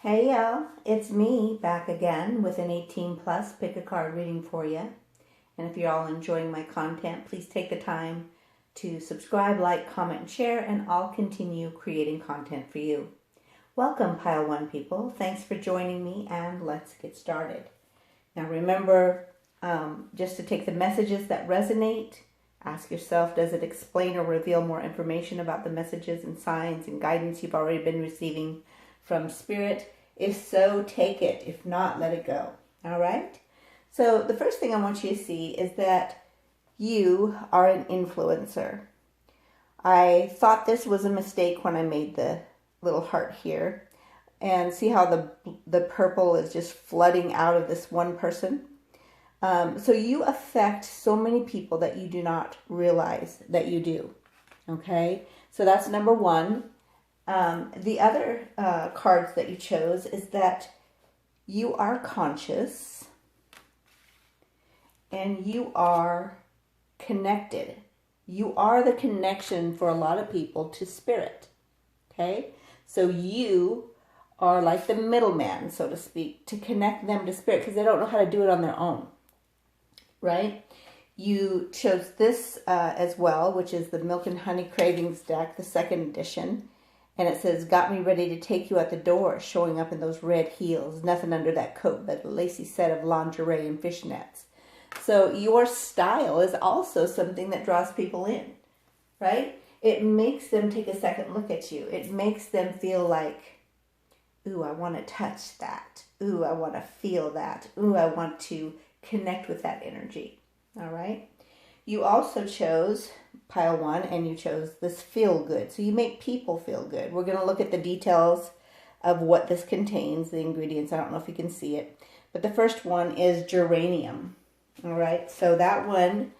Hey y'all, it's me back again with an 18 plus pick a card reading for you. And if you're all enjoying my content, please take the time to subscribe, like, comment, and share, and I'll continue creating content for you. Welcome, Pile 1 people. Thanks for joining me, and let's get started. Now remember, just to take the messages that resonate, ask yourself, does it explain or reveal more information about the messages and signs and guidance you've already been receiving from Spirit? If so, take it. If not, let it go. All right? So the first thing I want you to see is that you are an influencer. I thought this was a mistake when I made the little heart here. And see how the purple is just flooding out of this one person? So you affect so many people that you do not realize that you do. Okay? So that's number one. The other cards that you chose is that you are conscious and you are connected. You are the connection for a lot of people to Spirit. Okay? So you are like the middleman, so to speak, to connect them to Spirit because they don't know how to do it on their own. Right? You chose this as well, which is the Milk and Honey Cravings deck, the second edition. And it says, got me ready to take you out the door, showing up in those red heels, nothing under that coat but a lacy set of lingerie and fishnets. So your style is also something that draws people in, right? It makes them take a second look at you. It makes them feel like, ooh, I want to touch that. Ooh, I want to feel that. Ooh, I want to connect with that energy, all right? You also chose Pile 1 and you chose this feel good. So you make people feel good. We're going to look at the details of what this contains, the ingredients. I don't know if you can see it. But the first one is geranium. All right. So that one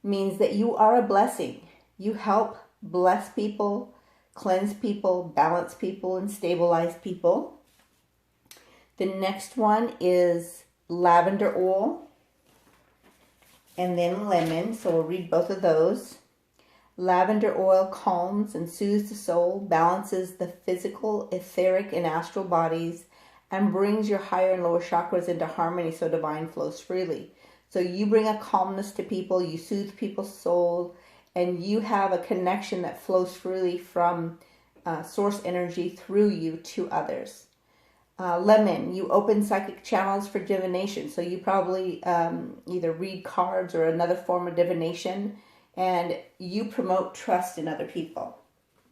means that you are a blessing. You help bless people, cleanse people, balance people, and stabilize people. The next one is lavender oil. And then lemon, so we'll read both of those. Lavender oil calms and soothes the soul, balances the physical, etheric, and astral bodies, and brings your higher and lower chakras into harmony so divine flows freely. So you bring a calmness to people, you soothe people's soul, and you have a connection that flows freely from source energy through you to others. Lemon, you open psychic channels for divination. So you probably either read cards or another form of divination, and you promote trust in other people.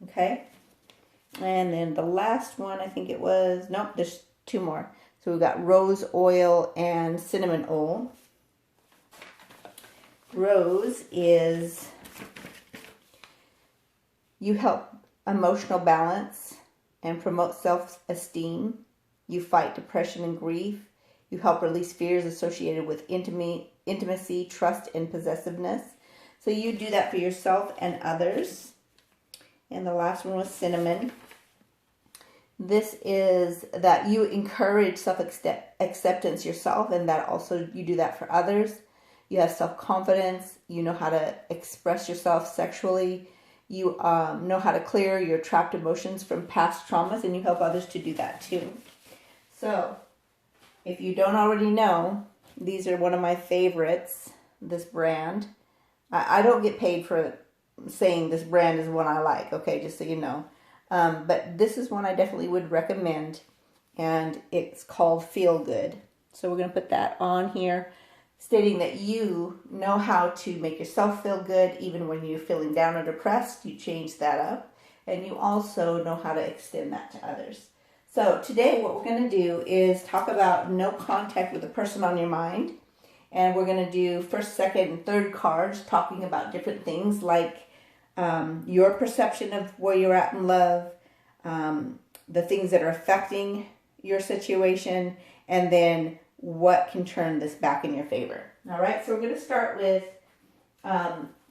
Okay? And then the last one, I think it was, nope, there's two more. So we've got rose oil and cinnamon oil. Rose is, you help emotional balance and promote self-esteem. You fight depression and grief. You help release fears associated with intimacy, trust, and possessiveness. So you do that for yourself and others. And the last one was cinnamon. This is that you encourage self-acceptance yourself, and that also you do that for others. You have self-confidence. You know how to express yourself sexually. You know how to clear your trapped emotions from past traumas, and you help others to do that too. So, if you don't already know, these are one of my favorites, this brand. I don't get paid for saying this brand is one I like, okay, just so you know. But this is one I definitely would recommend, and it's called Feel Good. So we're going to put that on here, stating that you know how to make yourself feel good, even when you're feeling down or depressed. You change that up, and you also know how to extend that to others. So today what we're going to do is talk about no contact with the person on your mind. And we're going to do first, second, and third cards talking about different things like your perception of where you're at in love, the things that are affecting your situation, and then what can turn this back in your favor. All right, so we're going to start with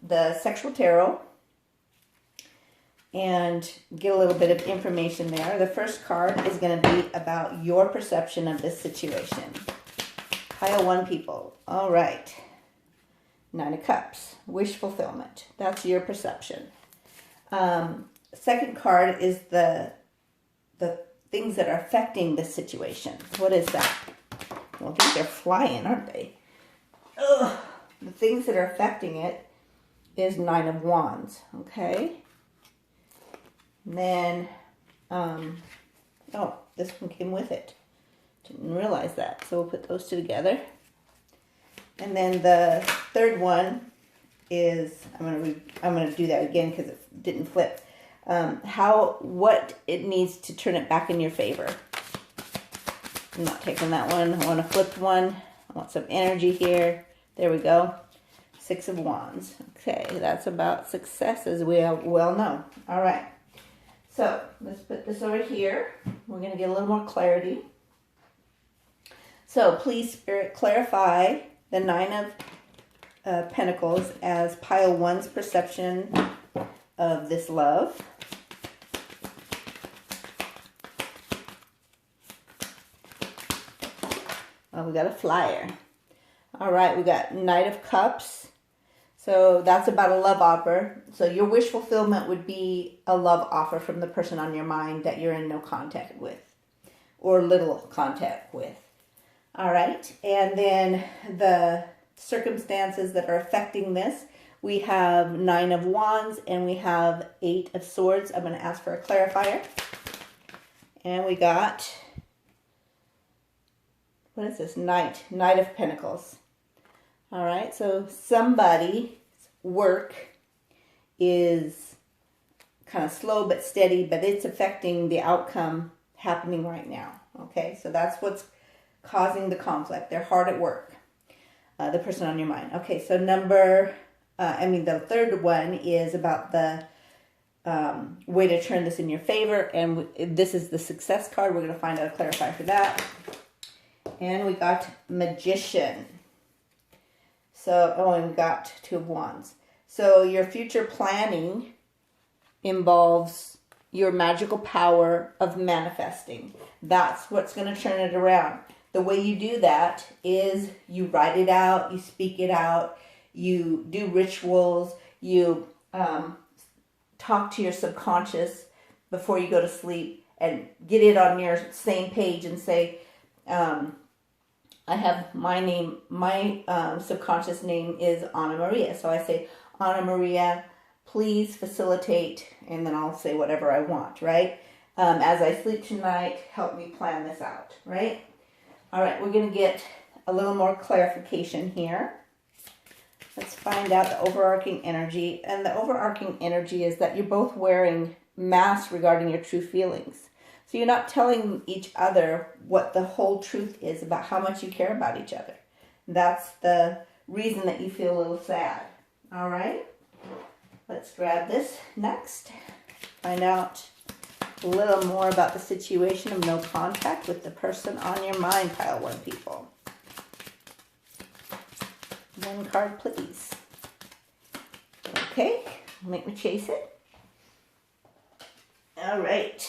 the sexual tarot and get a little bit of information there. The first card is going to be about your perception of this situation. Pile 1 people. All right. 9 of Cups. Wish fulfillment. That's your perception. Second card is the things that are affecting this situation. What is that? Well, I think they're flying, aren't they? Ugh. The things that are affecting it is Nine of Wands, okay? And then, oh, this one came with it. Didn't realize that. So we'll put those two together. And then the third one is, I'm gonna do that again because it didn't flip. What it needs to turn it back in your favor. I'm not taking that one. I want a flipped one. I want some energy here. There we go. Six of Wands. Okay, that's about success, as we well know. All right. So let's put this over here. We're going to get a little more clarity. So please, Spirit, clarify the Nine of Pentacles as pile one's perception of this love. Oh, we got a flyer. All right, we got Knight of Cups. So that's about a love offer. So your wish fulfillment would be a love offer from the person on your mind that you're in no contact with or little contact with. All right, and then the circumstances that are affecting this, we have Nine of Wands and we have Eight of Swords. I'm going to ask for a clarifier. And we got, what is this? Knight of Pentacles. All right, so somebody's work is kind of slow but steady, but it's affecting the outcome happening right now. Okay, so that's what's causing the conflict. They're hard at work, the person on your mind. Okay, so the third one is about the way to turn this in your favor, and this is the success card. We're going to find out a clarifier for that. And we got Magician. So, and we got Two of Wands. So your future planning involves your magical power of manifesting. That's what's going to turn it around. The way you do that is you write it out, you speak it out, you do rituals, you talk to your subconscious before you go to sleep and get it on your same page and say, I have my name, my subconscious name is Anna Maria. So I say, Anna Maria, please facilitate, and then I'll say whatever I want, right? As I sleep tonight, help me plan this out, right? All right, we're going to get a little more clarification here. Let's find out the overarching energy. And the overarching energy is that you're both wearing masks regarding your true feelings. So you're not telling each other what the whole truth is about how much you care about each other. That's the reason that you feel a little sad. All right? Let's grab this next. Find out a little more about the situation of no contact with the person on your mind, pile one people. One card, please. Okay, make me chase it. All right.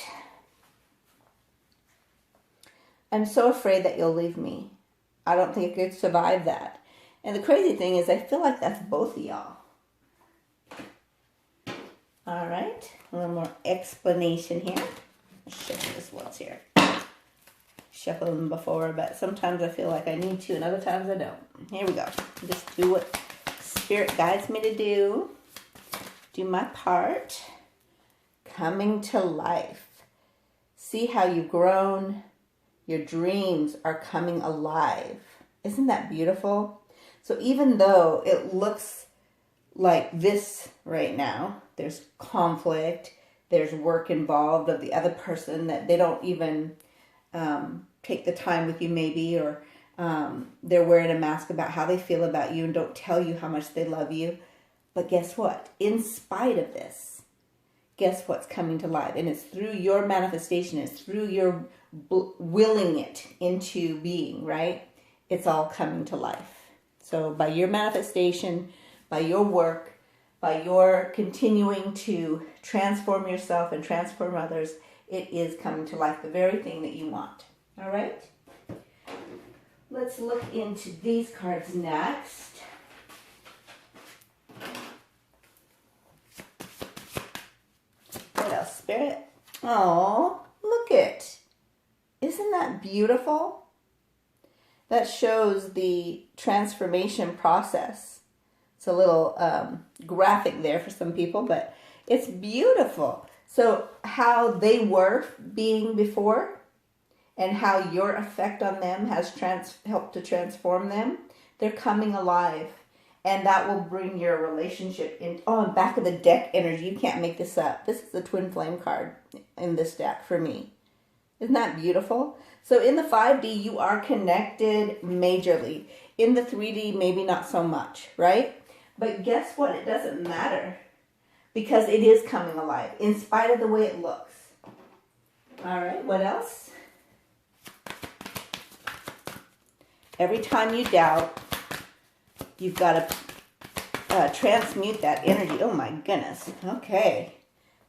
I'm so afraid that you'll leave me. I don't think I could survive that. And the crazy thing is I feel like that's both of y'all. All right, a little more explanation here. Let's shuffle this once here. Shuffled them before, but sometimes I feel like I need to and other times I don't. Here we go. Just do what Spirit guides me to do. Do my part. Coming to life. See how you've grown. Your dreams are coming alive. Isn't that beautiful? So even though it looks like this right now, there's conflict, there's work involved of the other person that they don't even take the time with you maybe, or they're wearing a mask about how they feel about you and don't tell you how much they love you. But guess what? In spite of this, guess what's coming to life? And it's through your manifestation. It's through your willing it into being, right? It's all coming to life. So by your manifestation, by your work, by your continuing to transform yourself and transform others, it is coming to life, the very thing that you want. All right? Let's look into these cards next. What else, Spirit? Oh, look it. Isn't that beautiful? That shows the transformation process. It's a little graphic there for some people, but it's beautiful. So how they were being before and how your effect on them has helped to transform them, they're coming alive. And that will bring your relationship in. Oh, and back of the deck energy. You can't make this up. This is the twin flame card in this deck for me. Isn't that beautiful? So in the 5D, you are connected majorly. In the 3D, maybe not so much, right? But guess what? It doesn't matter because it is coming alive in spite of the way it looks. All right, what else? Every time you doubt, you've got to transmute that energy. Oh my goodness. Okay.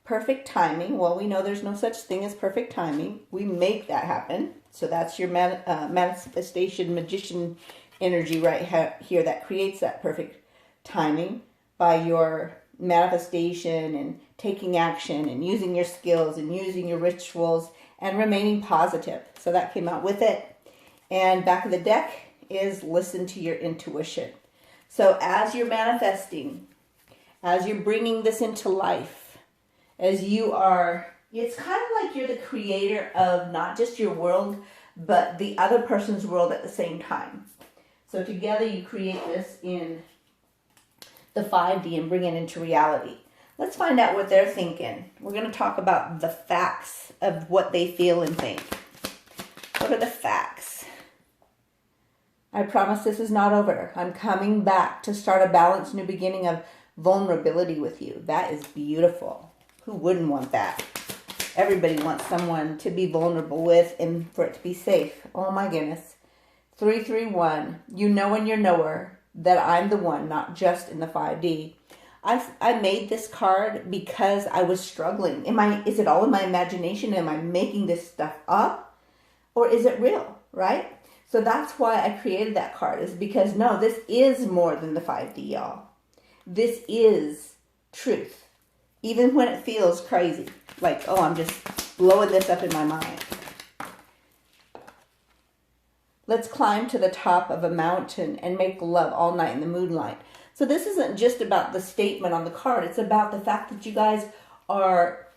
Perfect timing. Well, we know there's no such thing as perfect timing. We make that happen. So that's your manifestation magician energy right here that creates that perfect timing by your manifestation and taking action and using your skills and using your rituals and remaining positive. So that came out with it. And back of the deck is listen to your intuition. So as you're manifesting, as you're bringing this into life, as you are, it's kind of like you're the creator of not just your world, but the other person's world at the same time. So together you create this in the 5D and bring it into reality. Let's find out what they're thinking. We're going to talk about the facts of what they feel and think. What are the facts? I promise this is not over. I'm coming back to start a balanced new beginning of vulnerability with you. That is beautiful. Who wouldn't want that? Everybody wants someone to be vulnerable with and for it to be safe. Oh my goodness. 331. You know in your knower that I'm the one, not just in the 5D. I made this card because I was struggling. Is it all in my imagination? Am I making this stuff up? Or is it real, right? So that's why I created that card, is because no, this is more than the 5D, y'all. This is truth. Even when it feels crazy. Like, oh, I'm just blowing this up in my mind. Let's climb to the top of a mountain and make love all night in the moonlight. So this isn't just about the statement on the card. It's about the fact that you guys are,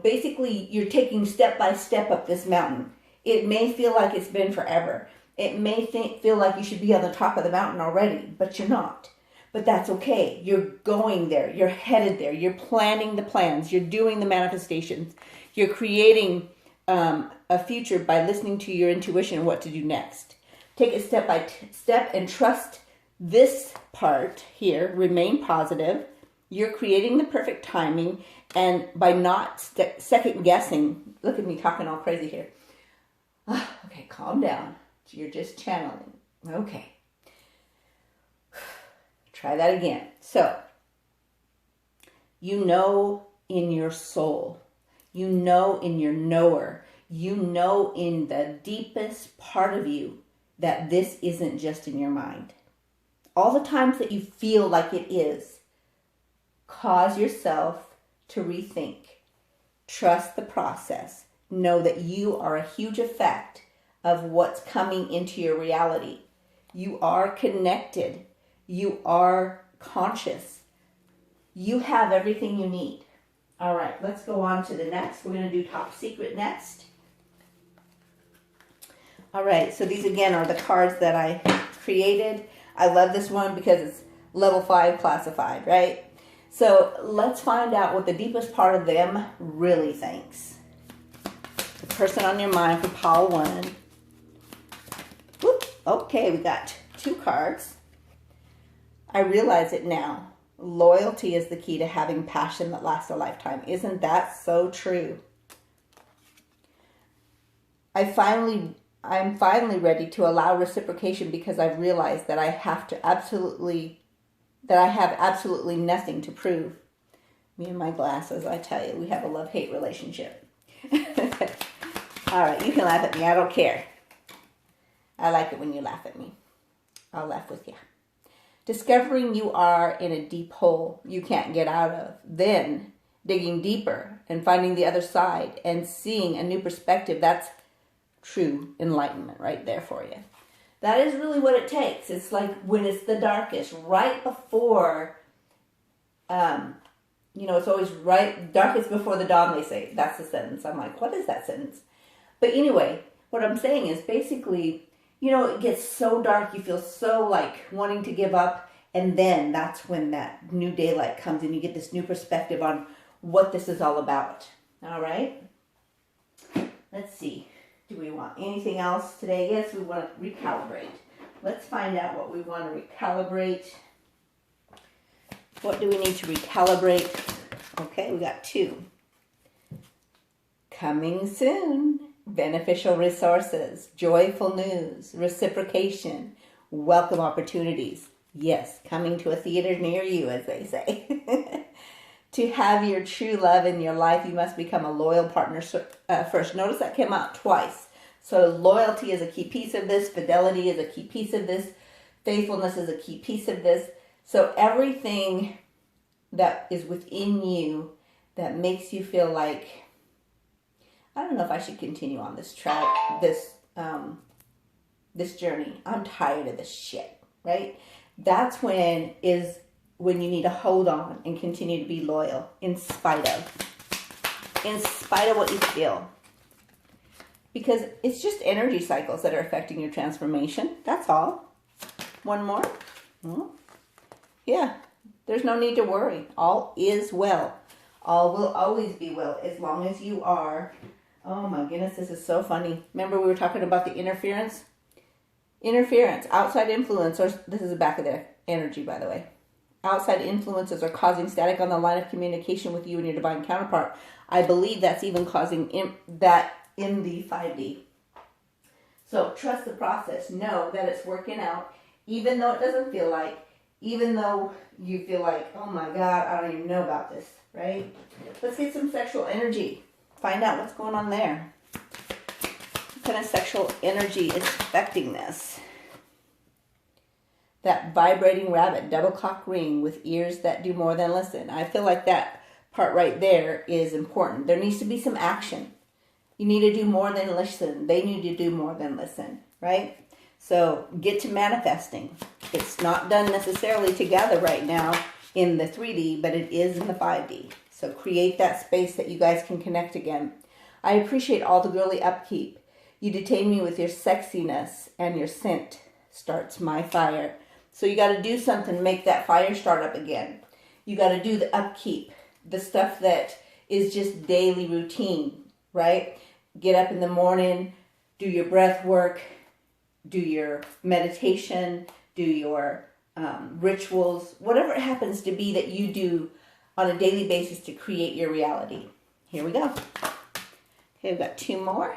basically you're taking step by step up this mountain. It may feel like it's been forever. It may feel like you should be on the top of the mountain already, but you're not. But that's okay. You're going there. You're headed there. You're planning the plans. You're doing the manifestations. You're creating a future by listening to your intuition and what to do next. Take it step by step and trust this part here. Remain positive. You're creating the perfect timing, and by not second guessing, look at me talking all crazy here. Okay, calm down. You're just channeling. Okay. Try that again. So, you know in your soul, you know in your knower, you know in the deepest part of you that this isn't just in your mind. All the times that you feel like it is, cause yourself to rethink. Trust the process. Know that you are a huge effect of what's coming into your reality. You are connected. You are conscious. You have everything you need. All right, let's go on to the next. We're going to do top secret next. All right, so these again are the cards that I created. I love this one because it's level 5 classified, right? So let's find out what the deepest part of them really thinks. The person on your mind for pile 1. Whoop. Okay, we got 2 cards. I realize it now. Loyalty is the key to having passion that lasts a lifetime. Isn't that so true? I'm finally ready to allow reciprocation because I've realized that I have absolutely nothing to prove. Me and my glasses, I tell you, we have a love-hate relationship. All right, you can laugh at me. I don't care. I like it when you laugh at me. I'll laugh with you. Discovering you are in a deep hole you can't get out of. Then digging deeper and finding the other side and seeing a new perspective. That's true enlightenment right there for you. That is really what it takes. It's like when it's the darkest, right before, it's always right, darkest before the dawn, they say. That's the sentence. I'm like, what is that sentence? But anyway, what I'm saying is basically, it gets so dark, you feel so like wanting to give up. And then that's when that new daylight comes and you get this new perspective on what this is all about. All right? Let's see. Do we want anything else today? Yes, we want to recalibrate. Let's find out what we want to recalibrate. What do we need to recalibrate? Okay, we got 2. Coming soon. Beneficial resources, joyful news, reciprocation, welcome opportunities. Yes, coming to a theater near you, as they say. To have your true love in your life, you must become a loyal partner first. Notice that came out twice. So loyalty is a key piece of this. Fidelity is a key piece of this. Faithfulness is a key piece of this. So everything that is within you that makes you feel like, I don't know if I should continue on this track, this journey. I'm tired of this shit, right? That's when you need to hold on and continue to be loyal in spite of what you feel. Because it's just energy cycles that are affecting your transformation. That's all. One more. Yeah, there's no need to worry. All is well. All will always be well as long as you are. Oh my goodness, this is so funny. Remember we were talking about the interference? Interference, outside influencers. This is the back of their energy, by the way. Outside influences are causing static on the line of communication with you and your divine counterpart. I believe that's even causing that in the 5D. So trust the process. Know that it's working out, even though it doesn't feel like, even though you feel like, oh my God, I don't even know about this, right? Let's get some sexual energy. Find out what's going on there. What kind of sexual energy is affecting this? That vibrating rabbit, double cock ring with ears that do more than listen. I feel like that part right there is important. There needs to be some action. You need to do more than listen. They need to do more than listen, right? So get to manifesting. It's not done necessarily together right now in the 3D, but it is in the 5D. So create that space that you guys can connect again. I appreciate all the girly upkeep. You detain me with your sexiness, and your scent starts my fire. So you got to do something to make that fire start up again. You got to do the upkeep, the stuff that is just daily routine, right? Get up in the morning, do your breath work, do your meditation, do your rituals, whatever it happens to be that you do on a daily basis to create your reality. Here we go. Okay, we've got 2 more.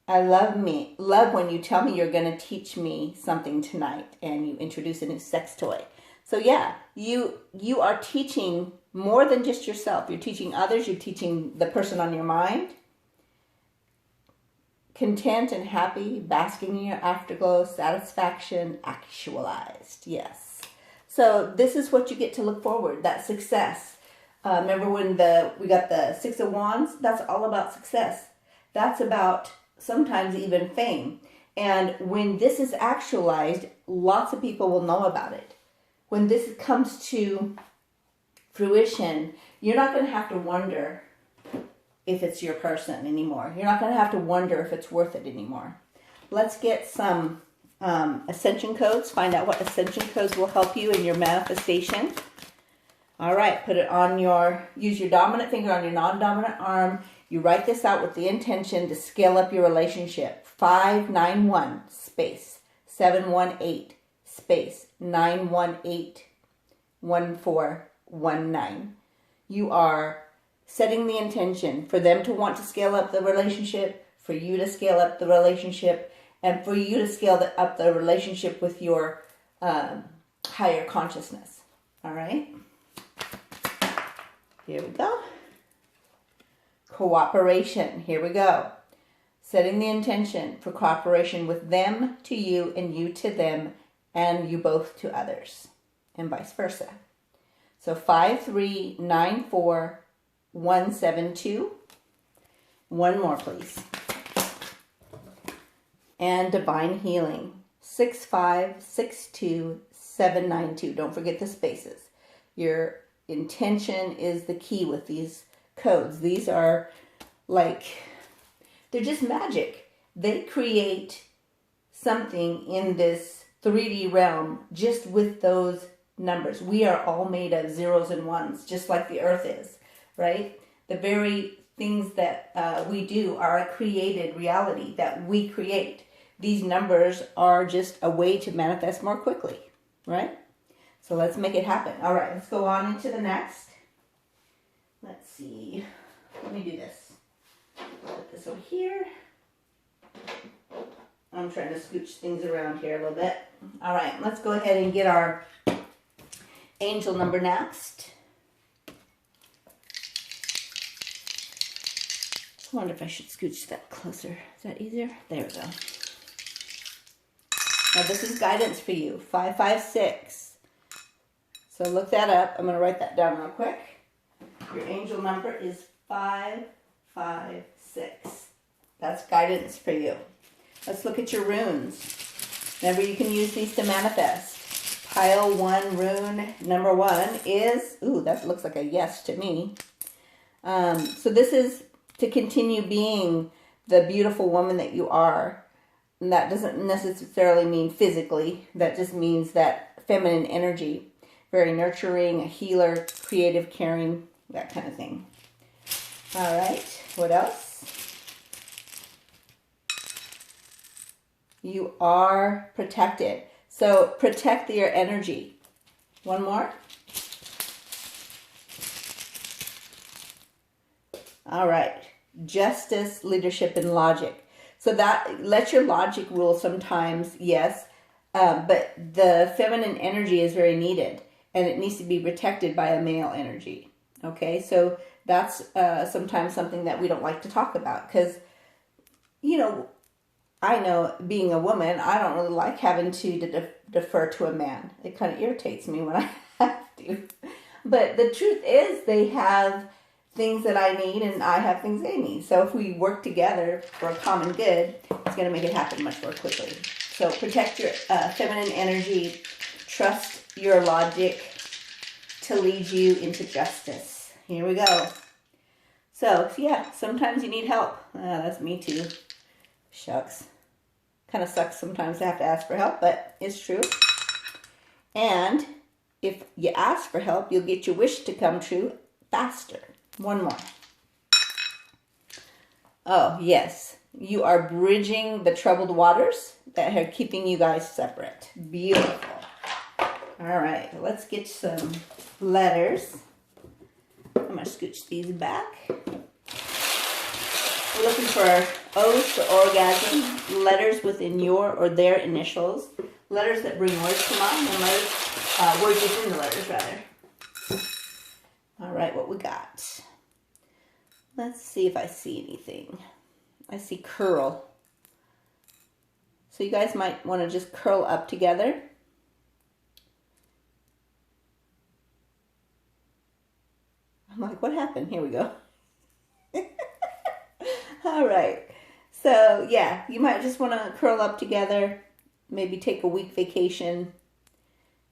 I love when you tell me you're going to teach me something tonight and you introduce a new sex toy. So yeah, you are teaching more than just yourself. You're teaching others. You're teaching the person on your mind. Content and happy, basking in your afterglow, satisfaction, actualized. Yes. So this is what you get to look forward, that success. Remember when we got the 6 of Wands? That's all about success. That's about sometimes even fame. And when this is actualized, lots of people will know about it. When this comes to fruition, you're not going to have to wonder if it's your person anymore. You're not going to have to wonder if it's worth it anymore. Let's get some ascension codes. Find out what ascension codes will help you in your manifestation. All right, use your dominant finger on your non-dominant arm. You write this out with the intention to scale up your relationship. 591 space 718 space 918 1419. You are setting the intention for them to want to scale up the relationship, for you to scale up the relationship, and for you to scale up the relationship with your higher consciousness. All right? Here we go. Cooperation. Here we go. Setting the intention for cooperation with them to you and you to them and you both to others and vice versa. So 5394172. One more, please. And divine healing 6562792. Don't forget the spaces. Your intention is the key with these codes. These are like, they're just magic. They create something in this 3D realm just with those numbers. We are all made of zeros and ones, just like the earth is, right? The very things that we do are a created reality that we create. These numbers are just a way to manifest more quickly, right? So let's make it happen. All right, let's go on into the next. Let's see. Let me do this. Put this over here. I'm trying to scooch things around here a little bit. All right, let's go ahead and get our angel number next. I wonder if I should scooch that closer. Is that easier? There we go. Now this is guidance for you, 556. So look that up. I'm going to write that down real quick. Your angel number is 556. That's guidance for you. Let's look at your runes. Remember, you can use these to manifest. Pile 1 rune number 1 is, ooh, that looks like a yes to me. So this is to continue being the beautiful woman that you are. And that doesn't necessarily mean physically. That just means that feminine energy. Very nurturing, a healer, creative, caring, that kind of thing. All right, what else? You are protected. So protect your energy. One more. All right. Justice, leadership, and logic. So that, let your logic rule sometimes, yes. But the feminine energy is very needed. And it needs to be protected by a male energy. Okay? So that's sometimes something that we don't like to talk about. Because, you know, I know being a woman, I don't really like having to defer to a man. It kind of irritates me when I have to. But the truth is, they have things that I need and I have things they need. So if we work together for a common good, it's going to make it happen much more quickly. So protect your feminine energy. Trust your logic to lead you into justice. Here we go. So, yeah, sometimes you need help. That's me too. Shucks. Kind of sucks sometimes to have to ask for help, but it's true. And if you ask for help, you'll get your wish to come true faster. One more. Oh, yes. You are bridging the troubled waters that are keeping you guys separate. Beautiful. All right, let's get some letters. I'm going to scooch these back. We're looking for O's for orgasm, letters within your or their initials, letters that bring words to mind, and letters, words within the letters, rather. All right, what we got? Let's see if I see anything. I see curl. So you guys might want to just curl up together. I'm like, what happened? Here we go. All right. So, yeah, you might just want to curl up together. Maybe take a week vacation.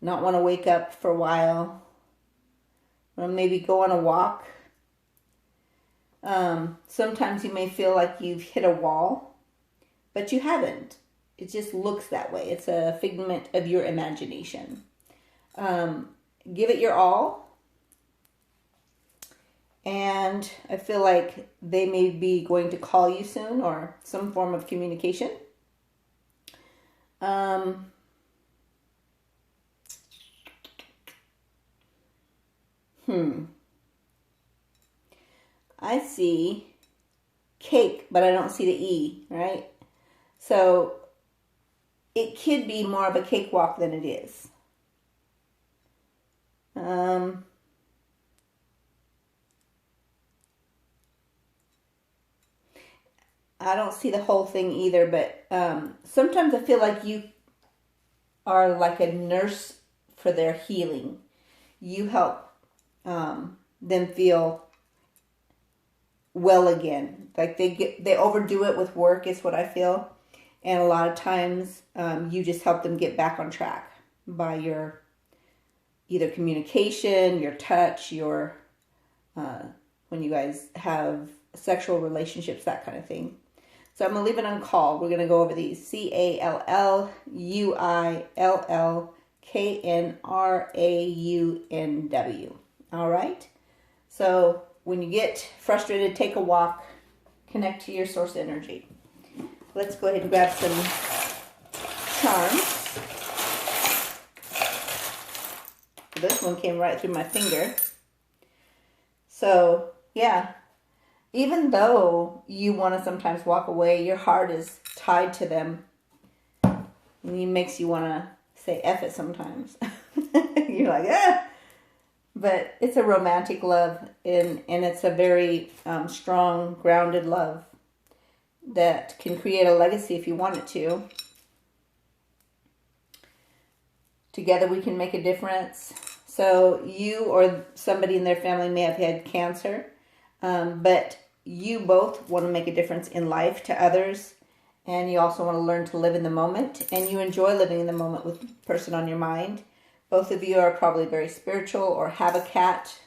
Not want to wake up for a while. Or maybe go on a walk. Sometimes you may feel like you've hit a wall, but you haven't. It just looks that way. It's a figment of your imagination. Give it your all. And I feel like they may be going to call you soon or some form of communication. I see cake, but I don't see the E, right? So it could be more of a cakewalk than it is. I don't see the whole thing either, but sometimes I feel like you are like a nurse for their healing. You help them feel well again. Like they overdo it with work is what I feel. And a lot of times you just help them get back on track by your either communication, your touch, your when you guys have sexual relationships, that kind of thing. So I'm going to leave it on call. We're going to go over these. CALLUILLKNRAUNW. All right? So when you get frustrated, take a walk, connect to your source energy. Let's go ahead and grab some charms. This one came right through my finger. So, yeah. Even though you want to sometimes walk away, your heart is tied to them. And it makes you want to say F it sometimes. You're like, ah! But it's a romantic love, and it's a very strong, grounded love that can create a legacy if you want it to. Together we can make a difference. So you or somebody in their family may have had cancer, but you both want to make a difference in life to others, and you also want to learn to live in the moment, and you enjoy living in the moment with the person on your mind. Both of you are probably very spiritual or have a cat.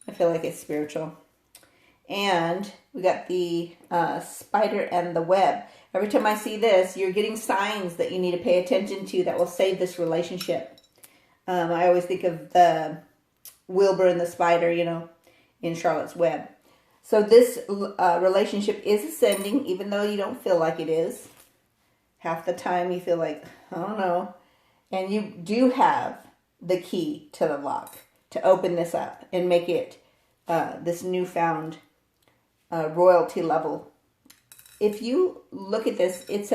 I feel like it's spiritual. And we got the spider and the web. Every time I see this, you're getting signs that you need to pay attention to that will save this relationship. I always think of the Wilbur and the spider, in Charlotte's Web. So this relationship is ascending, even though you don't feel like it is. Half the time you feel like, I don't know. And you do have the key to the lock to open this up and make it this newfound royalty level. If you look at this, it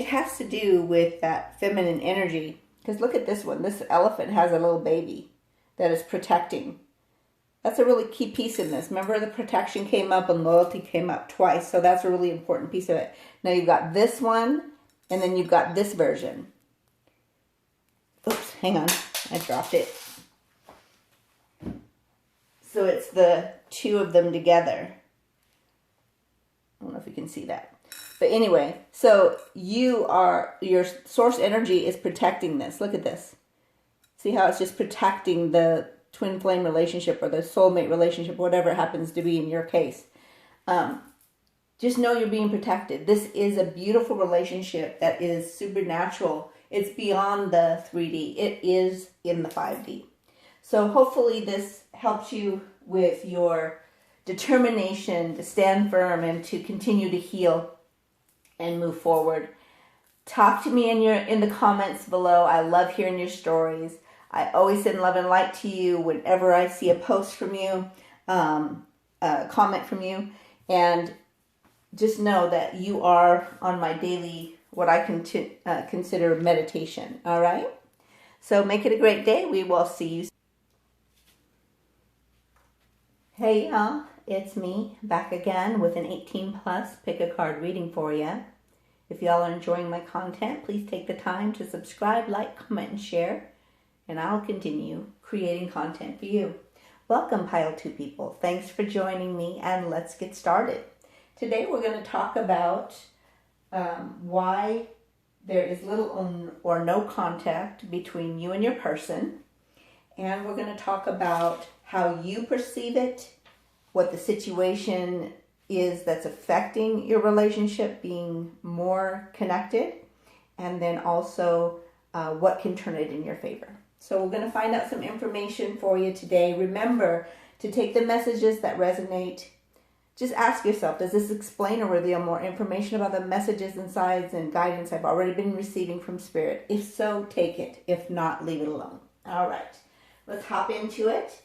has to do with that feminine energy. Because look at this one. This elephant has a little baby that is protecting. That's a really key piece in this. Remember, the protection came up and loyalty came up twice. So that's a really important piece of it. Now you've got this one, and then you've got this version. Oops, hang on. I dropped it. So it's the two of them together. I don't know if you can see that. But anyway, so your source energy is protecting this. Look at this. See how it's just protecting the twin flame relationship or the soulmate relationship, whatever it happens to be in your case. Just know you're being protected. This is a beautiful relationship that is supernatural. It's beyond the 3D. It is in the 5D. So hopefully this helps you with your determination to stand firm and to continue to heal and move forward. Talk to me in the comments below. I love hearing your stories. I always send love and light to you whenever I see a post from you, a comment from you, and just know that you are on my daily, what I consider meditation. All right? So make it a great day. We will see you. Hey y'all, it's me back again with an 18+ pick a card reading for you. If y'all are enjoying my content, please take the time to subscribe, like, comment, and share, and I'll continue creating content for you. Welcome, Pile 2 people. Thanks for joining me, and let's get started. Today we're going to talk about why there is little or no contact between you and your person, and we're going to talk about how you perceive it, what the situation is that's affecting your relationship being more connected, and then also what can turn it in your favor. So we're going to find out some information for you today. Remember to take the messages that resonate. Just ask yourself, does this explain or reveal more information about the messages, insights, and guidance I've already been receiving from Spirit? If so, take it. If not, leave it alone. All right, let's hop into it.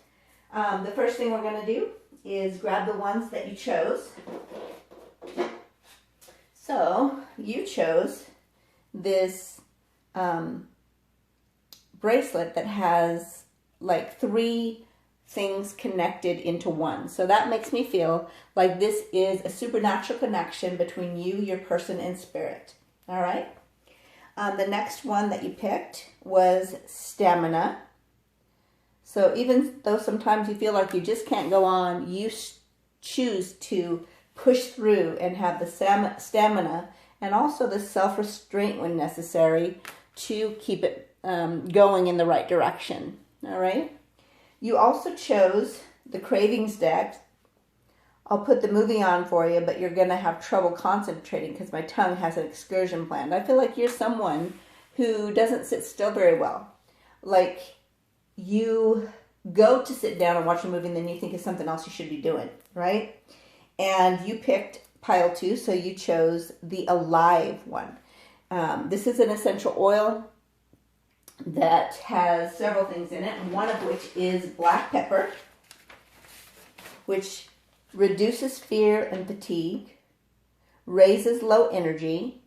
The first thing we're going to do is grab the ones that you chose. So you chose this bracelet that has like 3 things connected into one. So that makes me feel like this is a supernatural connection between you, your person, and Spirit. All right. The next one that you picked was stamina. So even though sometimes you feel like you just can't go on, you choose to push through and have the stamina and also the self-restraint when necessary to keep it going in the right direction. All right. You also chose the cravings deck. I'll put the movie on for you, but you're going to have trouble concentrating because my tongue has an excursion planned. I feel like you're someone who doesn't sit still very well. Like you go to sit down and watch a movie and then you think of something else you should be doing, right? And you picked pile 2, so you chose the alive one. This is an essential oil that has several things in it, one of which is black pepper, which reduces fear and fatigue, raises low energy,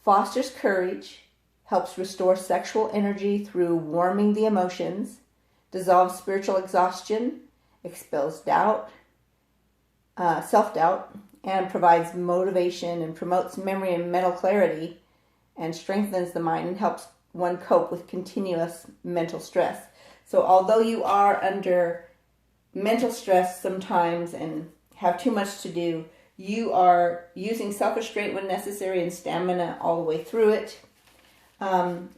fosters courage, helps restore sexual energy through warming the emotions, dissolves spiritual exhaustion, expels doubt, self-doubt, and provides motivation and promotes memory and mental clarity and strengthens the mind and helps one cope with continuous mental stress. So although you are under mental stress sometimes and have too much to do, you are using self-restraint when necessary and stamina all the way through it.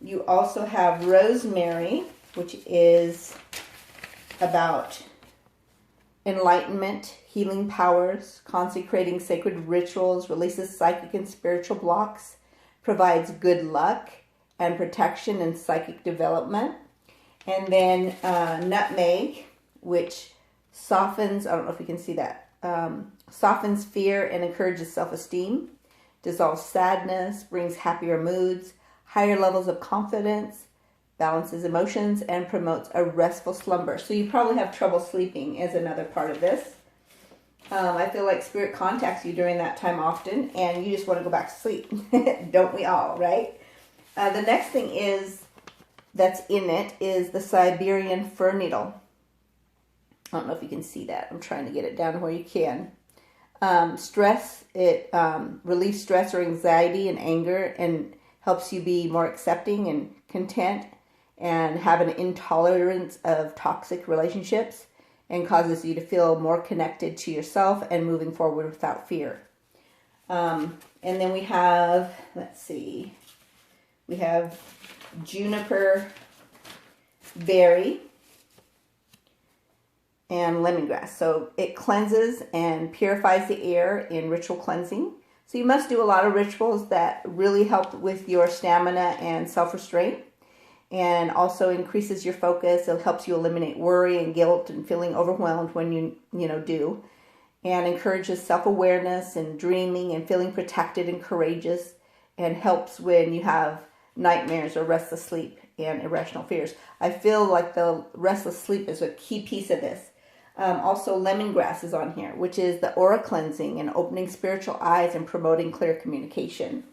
You also have rosemary, which is about enlightenment, healing powers, consecrating sacred rituals, releases psychic and spiritual blocks, provides good luck and protection and psychic development. And then nutmeg, which softens, I don't know if you can see that, softens fear and encourages self-esteem, dissolves sadness, brings happier moods, higher levels of confidence, balances emotions, and promotes a restful slumber. So you probably have trouble sleeping as another part of this. I feel like spirit contacts you during that time often, and you just want to go back to sleep. Don't we all, right? The next thing that's in it is the Siberian fir needle. I don't know if you can see that. I'm trying to get it down where you can. Stress, it relieves stress or anxiety and anger and helps you be more accepting and content and have an intolerance of toxic relationships and causes you to feel more connected to yourself and moving forward without fear. And then we have, let's see, we have juniper berry and lemongrass. So it cleanses and purifies the air in ritual cleansing. So you must do a lot of rituals that really help with your stamina and self-restraint, and also increases your focus. It helps you eliminate worry and guilt and feeling overwhelmed when you do, and encourages self-awareness and dreaming and feeling protected and courageous, and helps when you have nightmares or restless sleep and irrational fears. I feel like the restless sleep is a key piece of this. Also, lemongrass is on here, which is the aura cleansing and opening spiritual eyes and promoting clear communication.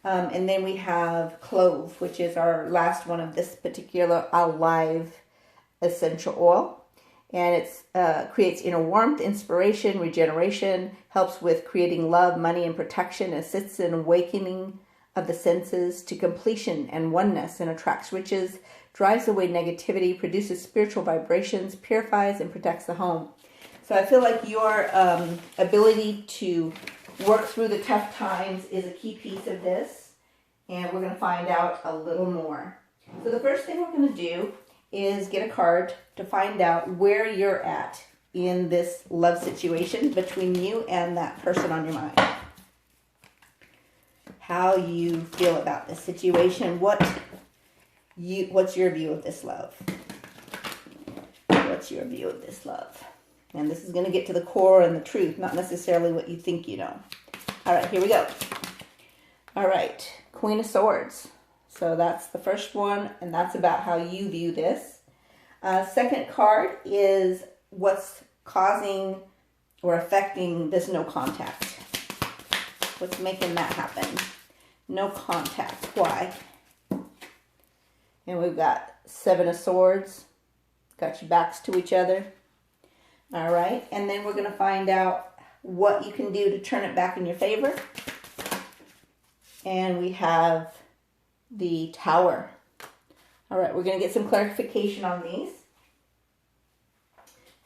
And then we have clove, which is our last one of this particular alive essential oil. And it creates inner warmth, inspiration, regeneration, helps with creating love, money, and protection, assists in awakening of the senses to completion and oneness, and attracts riches, drives away negativity, produces spiritual vibrations, purifies and protects the home. So I feel like your ability to work through the tough times is a key piece of this, and we're going to find out a little more. So the first thing we're going to do is get a card to find out where you're at in this love situation between you and that person on your mind. How you feel about this situation. What's your view of this love? What's your view of this love? And this is going to get to the core and the truth, not necessarily what you think you know. All right, here we go. All right, Queen of Swords. So that's the first one, and that's about how you view this. Second card is what's causing or affecting this no contact. What's making that happen? No contact. Why? And we've got Seven of Swords. Got your backs to each other. All right. And then we're going to find out what you can do to turn it back in your favor. And we have the Tower. All right. We're going to get some clarification on these.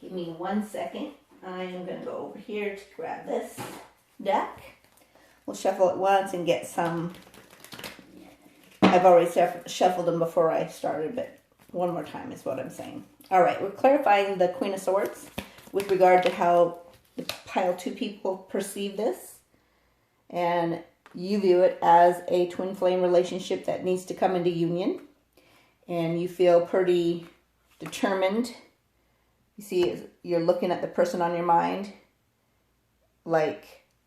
Give me 1 second. I am going to go over here to grab this deck. We'll shuffle it once and get some. I've already shuffled them before I started, but one more time is what I'm saying. All right, we're clarifying the Queen of Swords with regard to how the pile 2 people perceive this. And you view it as a twin flame relationship that needs to come into union. And you feel pretty determined. You see, you're looking at the person on your mind like,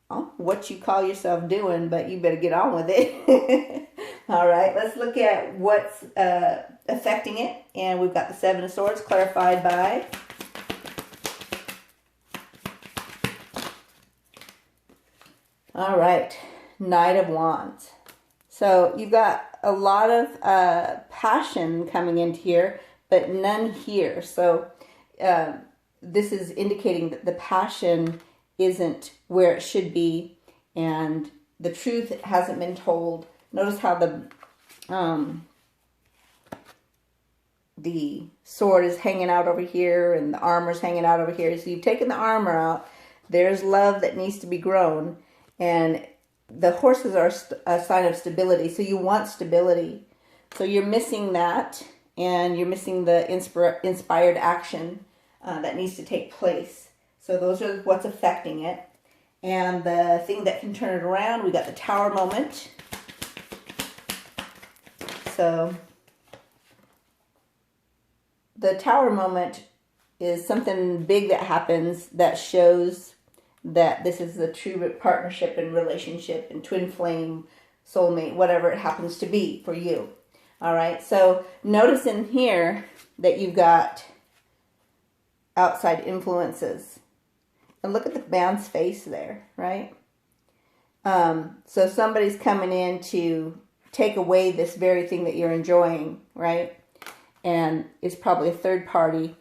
oh, what you call yourself doing, but you better get on with it. All right, let's look at what's affecting it. And we've got the 7 of Swords clarified by all right, Knight of Wands. So you've got a lot of passion coming into here, but none here. So this is indicating that the passion isn't where it should be, and the truth hasn't been told. Notice how the sword is hanging out over here and the armor's hanging out over here. So you've taken the armor out. There's love that needs to be grown, and the horses are a sign of stability. So you want stability. So you're missing that, and you're missing the inspired action that needs to take place. So those are what's affecting it. And the thing that can turn it around, we got the Tower moment. So the Tower moment is something big that happens that shows that this is the true partnership and relationship and twin flame, soulmate, whatever it happens to be for you. All right, so notice in here that you've got outside influences. And look at the man's face there, right? So somebody's coming in to take away this very thing that you're enjoying, right? And it's probably a third party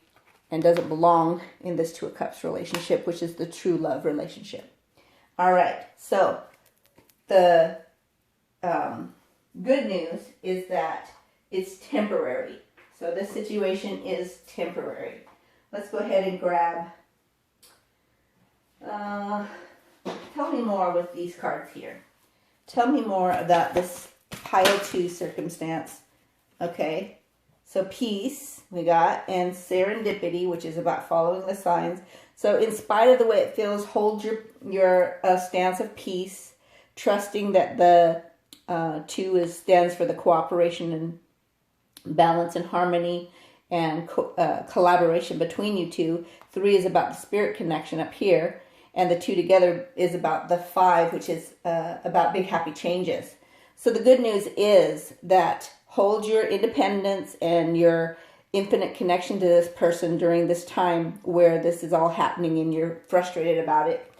and doesn't belong in this Two of Cups relationship, which is the true love relationship. All right, so the good news is that it's temporary. So this situation is temporary. Let's go ahead and grab, tell me more with these cards here. Tell me more about this pile 2 circumstance. Okay. So peace, we got, and serendipity, which is about following the signs. So in spite of the way it feels, hold your stance of peace, trusting that the 2 stands for the cooperation and balance and harmony and collaboration between you two. 3 is about the spirit connection up here, and the 2 together is about the 5, which is about big happy changes. So the good news is that hold your independence and your infinite connection to this person during this time where this is all happening and you're frustrated about it.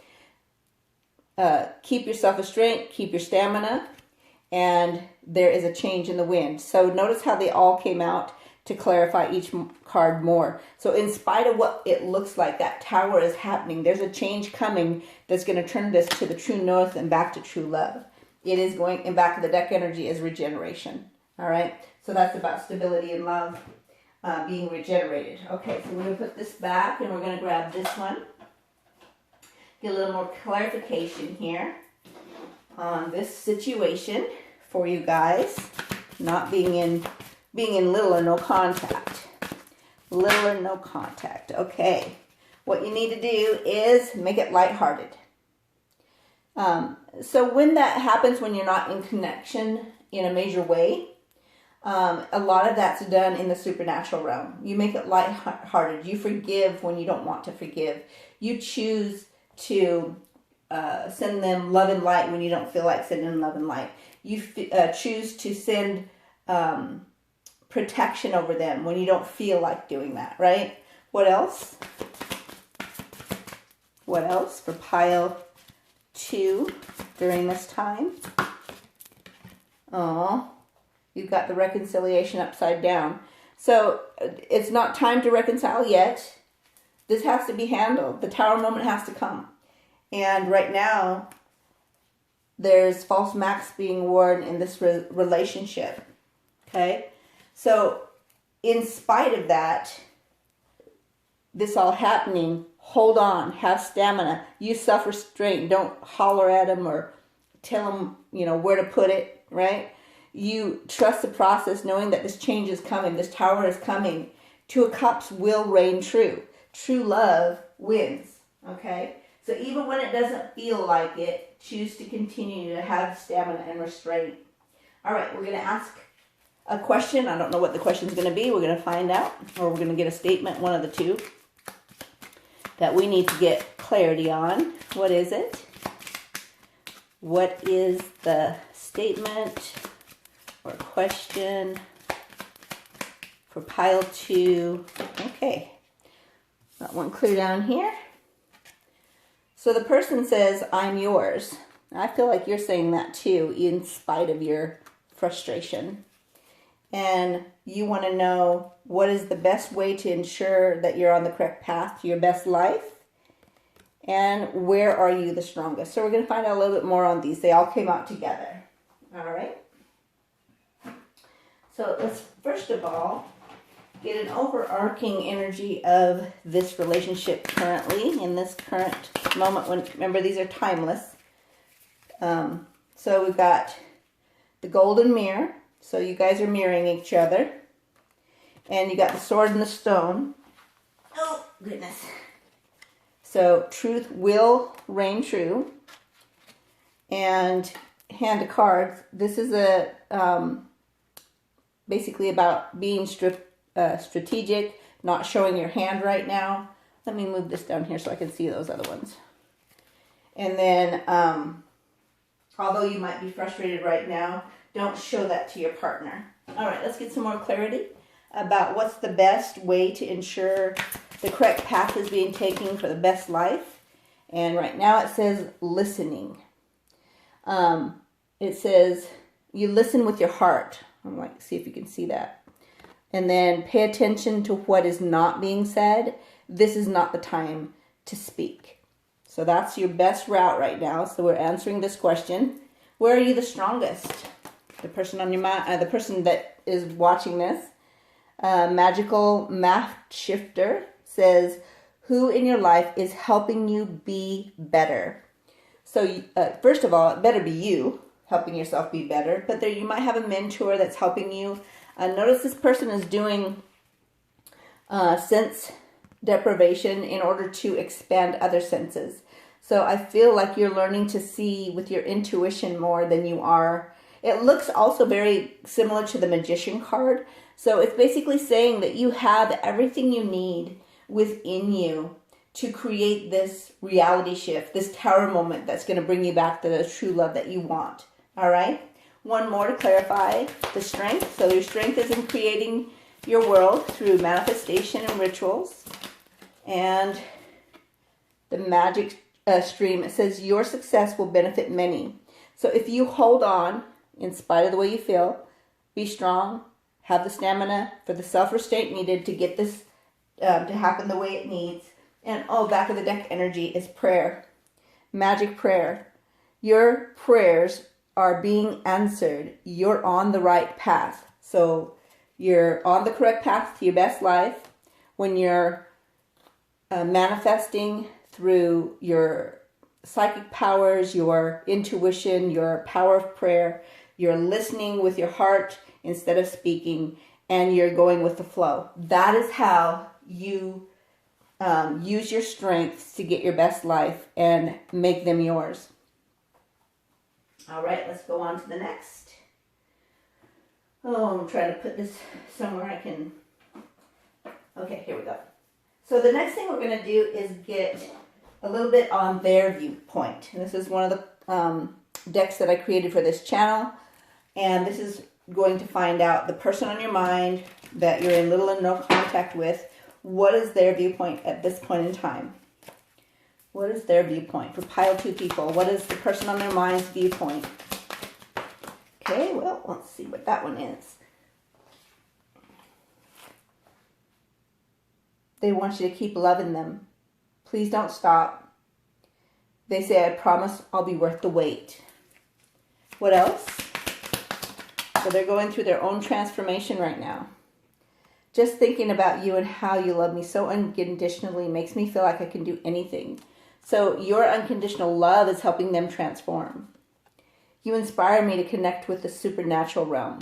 Keep your self-restraint, keep your stamina, and there is a change in the wind. So notice how they all came out to clarify each card more. So in spite of what it looks like, that Tower is happening. There's a change coming that's going to turn this to the true north and back to true love. It is going, and back to the deck energy is regeneration. All right, so that's about stability and love being regenerated. Okay, so we're going to put this back and we're going to grab this one. Get a little more clarification here on this situation for you guys. Not being in little or no contact. Little or no contact. Okay, what you need to do is make it lighthearted. So when that happens, when you're not in connection in a major way, a lot of that's done in the supernatural realm. You make it lighthearted. You forgive when you don't want to forgive. You choose to send them love and light when you don't feel like sending love and light. You choose to send protection over them when you don't feel like doing that, right? What else? What else for pile 2 during this time? Oh, you've got the reconciliation upside down. So it's not time to reconcile yet. This has to be handled. The Tower moment has to come. And right now, there's false masks being worn in this relationship. Okay? So in spite of that, this all happening, hold on, have stamina, use self-restraint. Don't holler at them or tell them, where to put it, right? You trust the process, knowing that this change is coming, this tower is coming. Two of Cups will reign true. True love wins, okay? So even when it doesn't feel like it, choose to continue to have stamina and restraint. All right, we're going to ask a question. I don't know what the question is going to be. We're going to find out, or we're going to get a statement, one of the two, that we need to get clarity on. What is it? What is the statement or question for pile 2? Okay, got one clear down here. So the person says, I'm yours. I feel like you're saying that too, in spite of your frustration. And you want to know what is the best way to ensure that you're on the correct path to your best life. And where are you the strongest? So we're going to find out a little bit more on these. They all came out together. All right. So let's first of all get an overarching energy of this relationship currently, in this current moment. When, remember, these are timeless. So we've got the golden mirror. So you guys are mirroring each other. And you got the sword and the stone. Oh, goodness. So truth will reign true. And hand of cards. This is a basically about being strategic, not showing your hand right now. Let me move this down here so I can see those other ones. And then, although you might be frustrated right now, don't show that to your partner. All right, let's get some more clarity about what's the best way to ensure the correct path is being taken for the best life. And right now it says listening. It says you listen with your heart. I'm like, see if you can see that. And then pay attention to what is not being said. This is not the time to speak. So that's your best route right now. So we're answering this question. Where are you the strongest? The person on your mind, the person that is watching this. Magical Math Shifter says, who in your life is helping you be better? So first of all, it better be you helping yourself be better. But there, you might have a mentor that's helping you. Notice this person is doing sense deprivation in order to expand other senses. So I feel like you're learning to see with your intuition more than you are. It looks also very similar to the Magician card. So it's basically saying that you have everything you need within you to create this reality shift, this tower moment that's going to bring you back to the true love that you want. All right? One more to clarify the strength. So your strength is in creating your world through manifestation and rituals. And the magic stream, it says your success will benefit many. So if you hold on, in spite of the way you feel, be strong, have the stamina for the self-restraint needed to get this to happen the way it needs. And back of the deck energy is prayer. Magic prayer. Your prayers are being answered. You're on the right path. So you're on the correct path to your best life when you're manifesting through your psychic powers, your intuition, your power of prayer. You're listening with your heart instead of speaking, and you're going with the flow. That is how you use your strengths to get your best life and make them yours. All right, let's go on to the next. I'm trying to put this somewhere I can... Okay, here we go. So the next thing we're going to do is get a little bit on their viewpoint. And this is one of the decks that I created for this channel. And this is going to find out the person on your mind that you're in little and no contact with. What is their viewpoint at this point in time? What is their viewpoint? For pile 2 people, what is the person on their mind's viewpoint? Okay, well, let's see what that one is. They want you to keep loving them. Please don't stop. They say, I promise I'll be worth the wait. What else? So they're going through their own transformation right now. Just thinking about you and how you love me so unconditionally makes me feel like I can do anything. So your unconditional love is helping them transform. You inspire me to connect with the supernatural realm.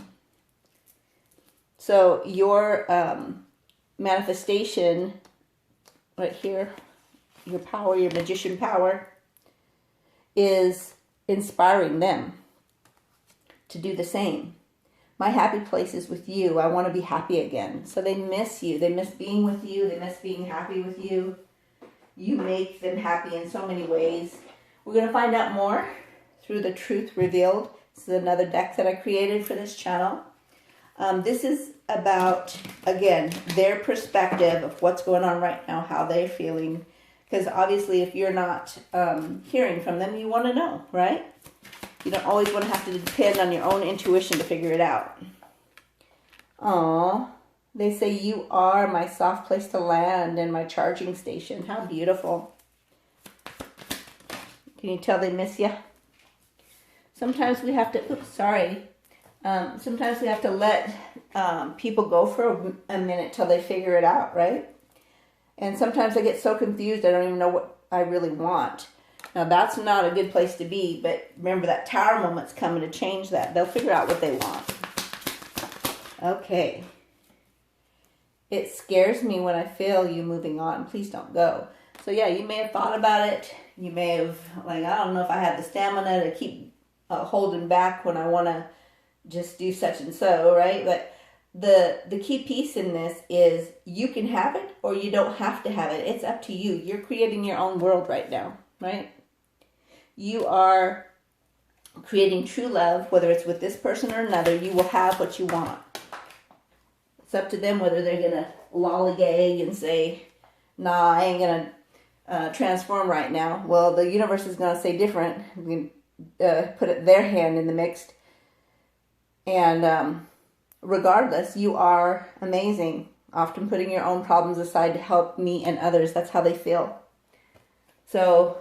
So your manifestation right here, your power, your magician power, is inspiring them to do the same. My happy place is with you. I want to be happy again. So they miss you. They miss being with you. They miss being happy with you. You make them happy in so many ways. We're going to find out more through the Truth Revealed. This is another deck that I created for this channel. This is about, again, their perspective of what's going on right now, how they're feeling. Because obviously if you're not hearing from them, you want to know, right? You don't always want to have to depend on your own intuition to figure it out. Aww. They say, you are my soft place to land and my charging station. How beautiful. Can you tell they miss you? Sometimes we have to, sometimes we have to let people go for a minute till they figure it out, right? And sometimes I get so confused I don't even know what I really want. Now that's not a good place to be, but remember that tower moment's coming to change that. They'll figure out what they want. Okay. It scares me when I feel you moving on. Please don't go. So yeah, you may have thought about it. You may have, like, I don't know if I have the stamina to keep holding back when I want to just do such and so, right? But the key piece in this is you can have it or you don't have to have it. It's up to you. You're creating your own world right now, right? You are creating true love, whether it's with this person or another. You will have what you want. It's up to them whether they're going to lollygag and say, nah, I ain't going to transform right now. Well, the universe is going to say different. We can put their hand in the mix. And regardless, you are amazing. Often putting your own problems aside to help me and others. That's how they feel. So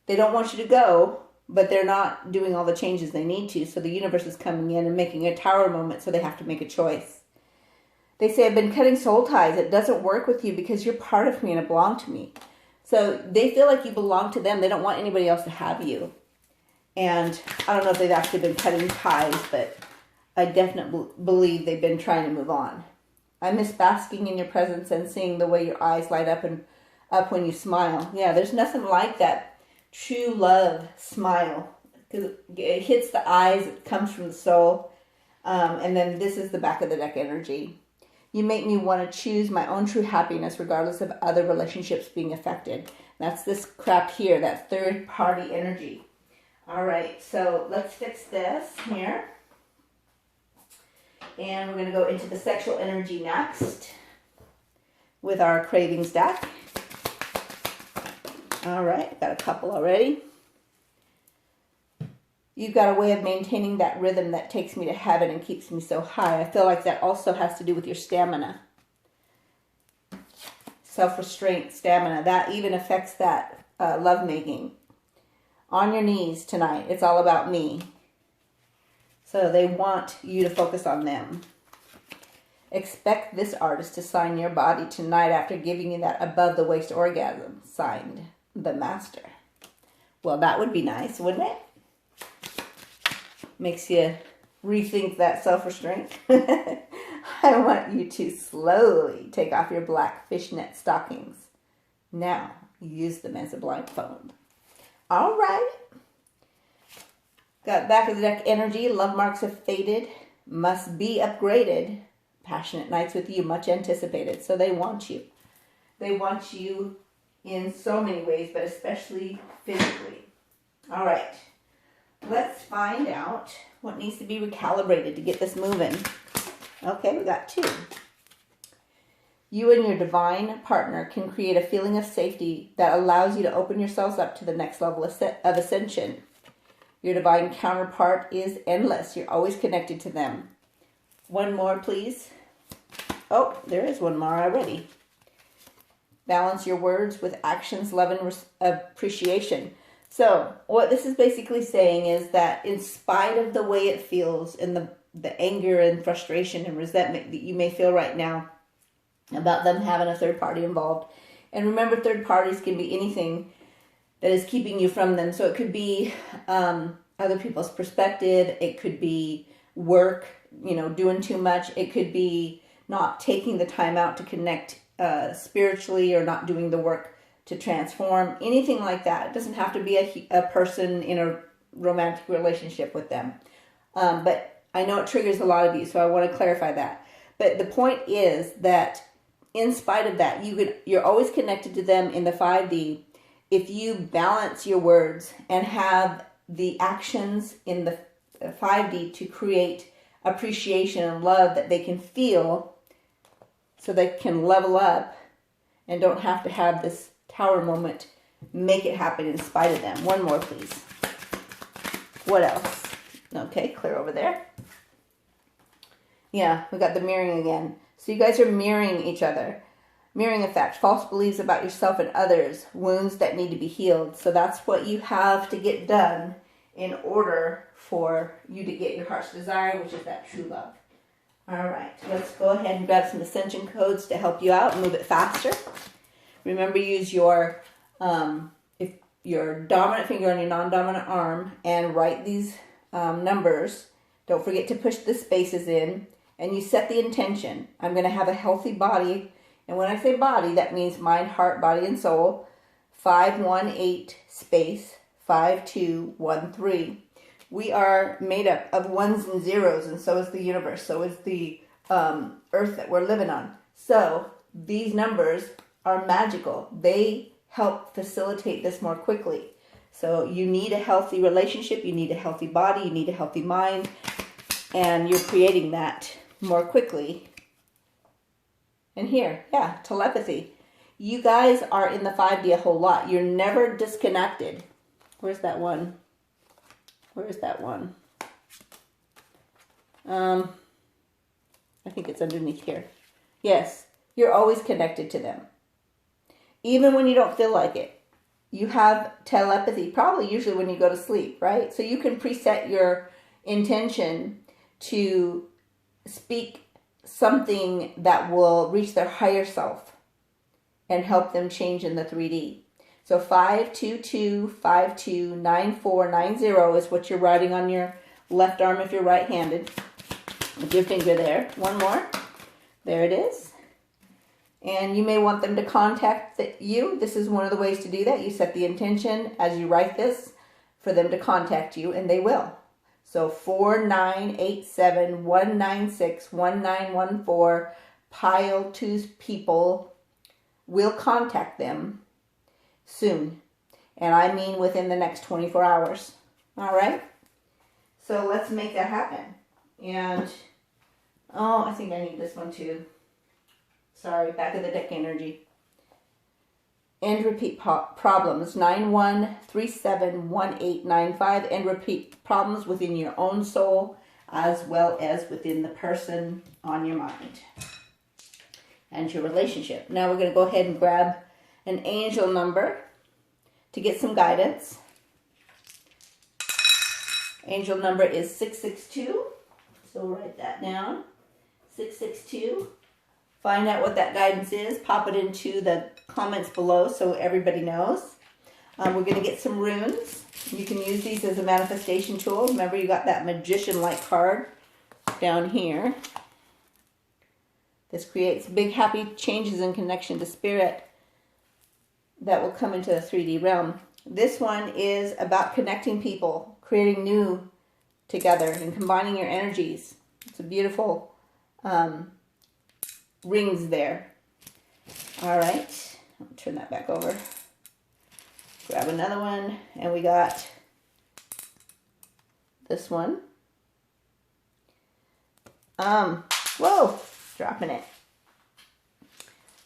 they don't want you to go, but they're not doing all the changes they need to. So the universe is coming in and making a tower moment, so they have to make a choice. They say, I've been cutting soul ties. It doesn't work with you because you're part of me and it belongs to me. So they feel like you belong to them. They don't want anybody else to have you. And I don't know if they've actually been cutting ties, but I definitely believe they've been trying to move on. I miss basking in your presence and seeing the way your eyes light up and up when you smile. Yeah, there's nothing like that true love smile. Because it hits the eyes, it comes from the soul. And then this is the back of the deck energy. You make me want to choose my own true happiness regardless of other relationships being affected. That's this crap here, that third party energy. All right, so let's fix this here. And we're going to go into the sexual energy next with our cravings deck. All right, got a couple already. You've got a way of maintaining that rhythm that takes me to heaven and keeps me so high. I feel like that also has to do with your stamina. Self-restraint, stamina. That even affects that lovemaking. On your knees tonight. It's all about me. So they want you to focus on them. Expect this artist to sign your body tonight after giving you that above-the-waist orgasm. Signed, the master. Well, that would be nice, wouldn't it? Makes you rethink that self-restraint. I want you to slowly take off your black fishnet stockings. Now, use them as a blindfold. All right. Got back of the deck energy. Love marks have faded. Must be upgraded. Passionate nights with you, much anticipated. So they want you. They want you in so many ways, but especially physically. All right. Let's find out what needs to be recalibrated to get this moving. Okay, we got two. You and your divine partner can create a feeling of safety that allows you to open yourselves up to the next level of ascension. Your divine counterpart is endless. You're always connected to them. One more, please. Oh, there is one more already. Balance your words with actions, love, and appreciation. So what this is basically saying is that in spite of the way it feels and the anger and frustration and resentment that you may feel right now about them having a third party involved. And remember, third parties can be anything that is keeping you from them. So it could be other people's perspective. It could be work, doing too much. It could be not taking the time out to connect spiritually, or not doing the work to transform. Anything like that. It doesn't have to be a person in a romantic relationship with them. But I know it triggers a lot of you, so I want to clarify that. But the point is that in spite of that, you're always connected to them in the 5D if you balance your words and have the actions in the 5D to create appreciation and love that they can feel, so they can level up and don't have to have this tower moment. Make it happen in spite of them. One more, please. What else? Okay, clear over there. Yeah, we got the mirroring again. So you guys are mirroring each other. Mirroring effect, false beliefs about yourself and others, wounds that need to be healed. So that's what you have to get done in order for you to get your heart's desire, which is that true love. All right, let's go ahead and grab some ascension codes to help you out and move it faster. Remember, use your dominant finger on your non-dominant arm and write these numbers. Don't forget to push the spaces in, and you set the intention. I'm going to have a healthy body. And when I say body, that means mind, heart, body, and soul. 518 space 5213. We are made up of ones and zeros, and so is the universe. So is the earth that we're living on. So these numbers are magical. They help facilitate this more quickly. So you need a healthy relationship. You need a healthy body. You need a healthy mind. And you're creating that more quickly. And here, yeah, telepathy. You guys are in the 5D a whole lot. You're never disconnected. Where's that one? Where is that one? I think it's underneath here. Yes, you're always connected to them. Even when you don't feel like it. You have telepathy, probably usually when you go to sleep, right? So you can preset your intention to speak something that will reach their higher self and help them change in the 3D. So 522529490 is what you're writing on your left arm if you're right-handed. With your finger there. One more. There it is. And you may want them to contact you. This is one of the ways to do that. You set the intention as you write this for them to contact you, and they will. So 4987-196-1914 pile 2's people will contact them soon. And I mean within the next 24 hours. All right? So let's make that happen. And, oh, I think I need this one too. Sorry, back of the deck energy. And repeat problems. 91371895. And repeat problems within your own soul as well as within the person on your mind. And your relationship. Now we're going to go ahead and grab an angel number to get some guidance. Angel number is 662. So write that down. 662. Find out what that guidance is. Pop it into the comments below so everybody knows. We're going to get some runes. You can use these as a manifestation tool. Remember, you got that magician-like card down here. This creates big, happy changes in connection to spirit that will come into the 3D realm. This one is about connecting people, creating new together, and combining your energies. It's a beautiful rings there. All right, I'll turn that back over. Grab another one, and we got this one. Whoa, dropping it.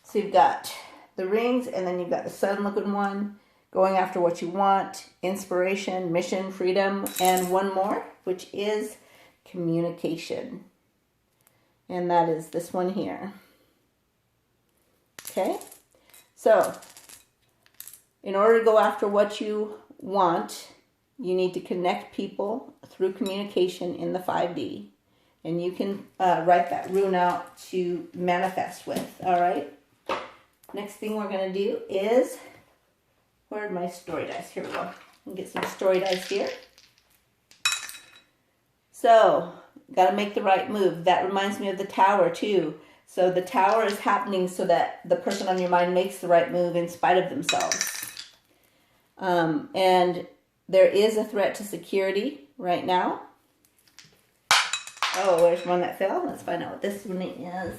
So you've got the rings, and then you've got the sun-looking one, going after what you want, inspiration, mission, freedom, and one more, which is communication. And that is this one here. Okay, so in order to go after what you want, you need to connect people through communication in the 5D. And you can write that rune out to manifest with, all right? Next thing we're going to do is, where are my story dice? Here we go. I'll get some story dice here. So, got to make the right move. That reminds me of the tower too. So the tower is happening so that the person on your mind makes the right move in spite of themselves. And there is a threat to security right now. Oh, there's one that fell. Let's find out what this one is.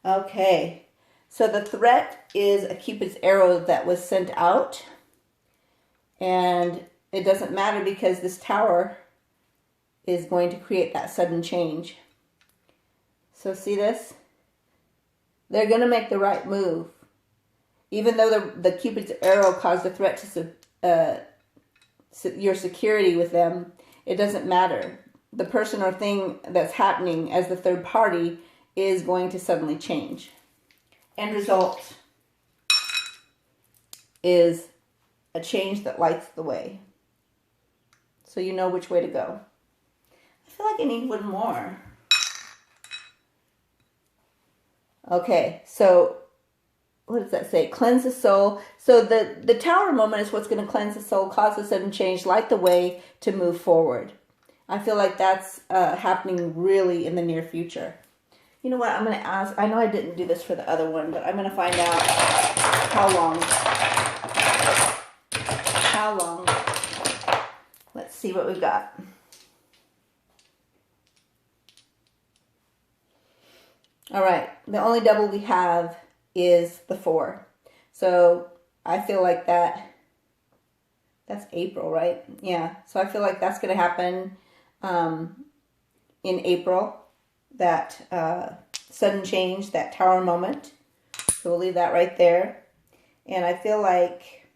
Okay. So the threat is a Cupid's arrow that was sent out. And it doesn't matter because this tower is going to create that sudden change. So see this? They're going to make the right move. Even though the Cupid's arrow caused a threat to your security with them, it doesn't matter. The person or thing that's happening as the third party is going to suddenly change. End result is a change that lights the way. So you know which way to go. I feel like I need one more. Okay, so what does that say? Cleanse the soul. So the tower moment is what's going to cleanse the soul, cause a sudden change, light the way to move forward. I feel like that's happening really in the near future. You know what? I'm going to ask. I know I didn't do this for the other one, but I'm going to find out how long. How long. Let's see what we've got. All right. The only double we have is the 4. So I feel like that's April, right? Yeah. So I feel like that's going to happen in April, that sudden change, that tower moment. So we'll leave that right there. And I feel like,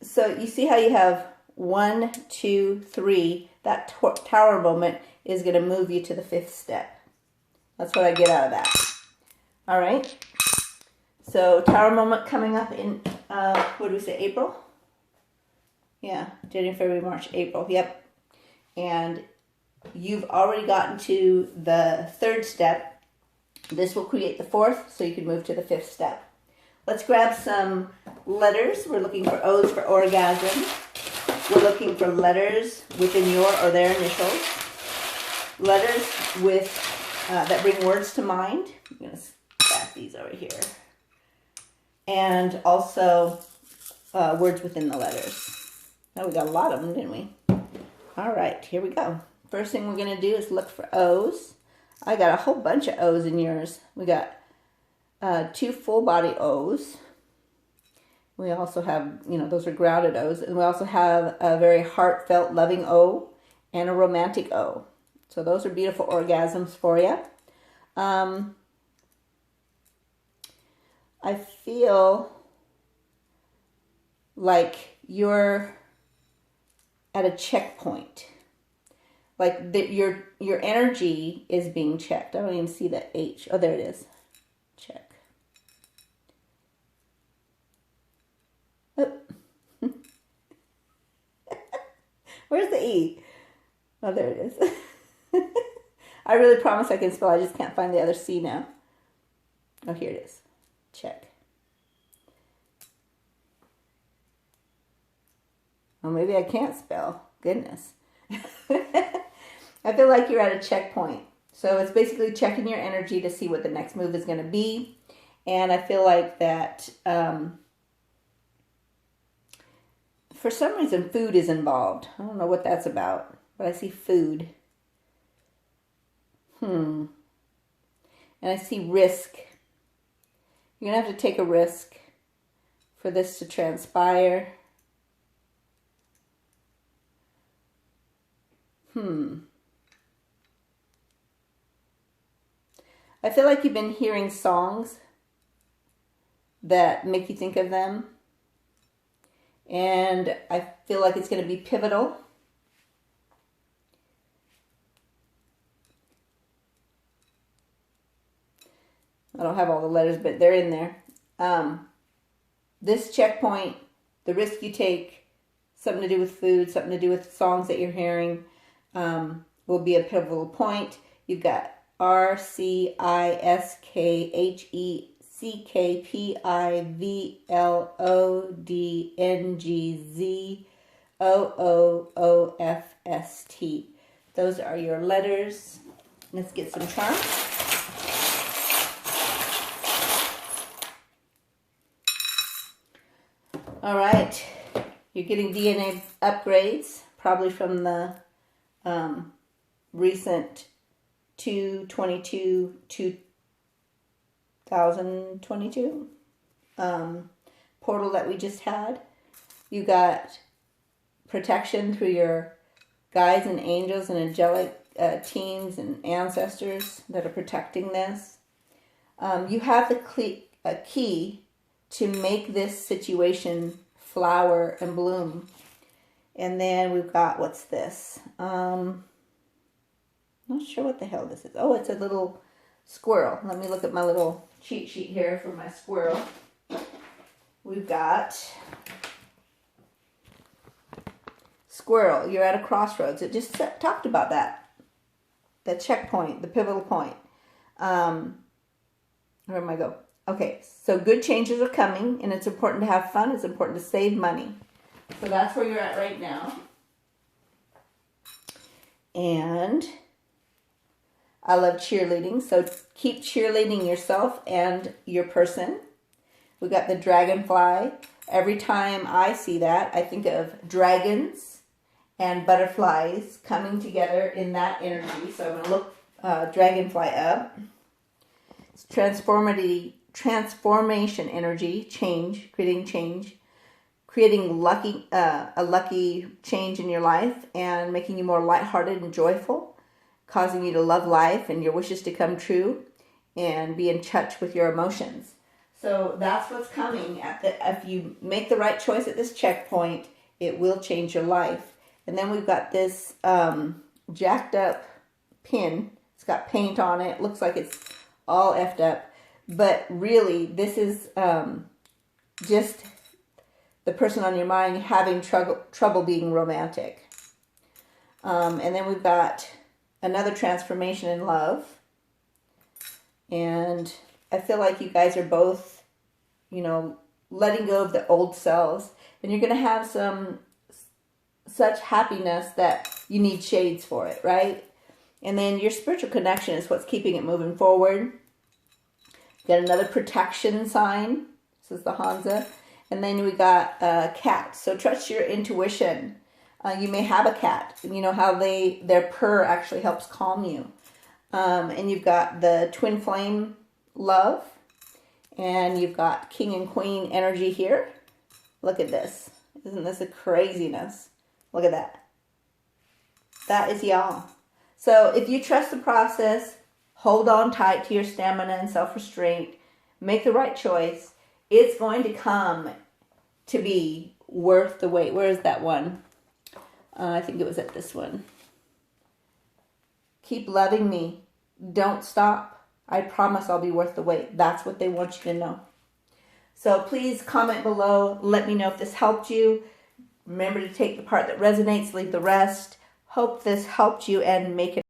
so you see how you have 1, 2, 3, that tower moment is going to move you to the 5th step. That's what I get out of that. All right. So tower moment coming up in, what do we say, April? Yeah, January, February, March, April. Yep. And you've already gotten to the 3rd step. This will create the 4th, so you can move to the 5th step. Let's grab some letters. We're looking for O's for orgasm. We're looking for letters within your or their initials. Letters with that bring words to mind. I'm going to stack these over here. And also words within the letters. Oh, we got a lot of them, didn't we? All right, here we go. First thing we're going to do is look for O's. I got a whole bunch of O's in yours. We got 2 full body O's. We also have, those are grounded O's. And we also have a very heartfelt, loving O and a romantic O. So those are beautiful orgasms for you. I feel like you're at a checkpoint. Like your energy is being checked. I don't even see the H. Oh, there it is. Check. Oh. Where's the E? Oh, there it is. I really promise I can spell. I just can't find the other C now. Oh, here it is. Check. Oh, maybe I can't spell. Goodness. I feel like you're at a checkpoint. So it's basically checking your energy to see what the next move is going to be. And I feel like that for some reason food is involved. I don't know what that's about, but I see food. And I see risk. You're going to have to take a risk for this to transpire. I feel like you've been hearing songs that make you think of them. And I feel like it's going to be pivotal. I don't have all the letters, but they're in there. This checkpoint, the risk you take, something to do with food, something to do with songs that you're hearing, will be a pivotal point. You've got RCISKHECKPIVLODNGZOOOFST. Those are your letters. Let's get some charms. All right, you're getting DNA upgrades, probably from the recent 2022 portal that we just had. You got protection through your guides and angels and angelic teams and ancestors that are protecting this. You have the key to make this situation flower and bloom. And then we've got, what's this? Not sure what the hell this is. Oh, it's a little squirrel. Let me look at my little cheat sheet here for my squirrel. We've got squirrel. You're at a crossroads. It just talked about that. The checkpoint, the pivotal point. Where am I go? Okay, so good changes are coming, and it's important to have fun. It's important to save money. So that's where you're at right now. And I love cheerleading, so keep cheerleading yourself and your person. We got the dragonfly. Every time I see that, I think of dragons and butterflies coming together in that energy. So I'm going to look dragonfly up. It's transformation energy, change, creating a lucky change in your life and making you more lighthearted and joyful, causing you to love life and your wishes to come true and be in touch with your emotions. So that's what's coming. If you make the right choice at this checkpoint, it will change your life. And then we've got this jacked up pin. It's got paint on it. Looks like it's all effed up. But really, this is just the person on your mind having trouble being romantic. And then we've got another transformation in love. And I feel like you guys are both, letting go of the old selves. And you're going to have such happiness that you need shades for it, right? And then your spiritual connection is what's keeping it moving forward. Got another protection sign. This is the Hansa. And then we got a cat. So trust your intuition. You may have a cat. You know how their purr actually helps calm you. And you've got the twin flame love. And you've got king and queen energy here. Look at this. Isn't this a craziness? Look at that. That is y'all. So if you trust the process, hold on tight to your stamina and self-restraint, make the right choice, it's going to come to be worth the wait. Where is that one? I think it was at this one. Keep loving me. Don't stop. I promise I'll be worth the wait. That's what they want you to know. So please comment below. Let me know if this helped you. Remember to take the part that resonates, leave the rest. Hope this helped you and make it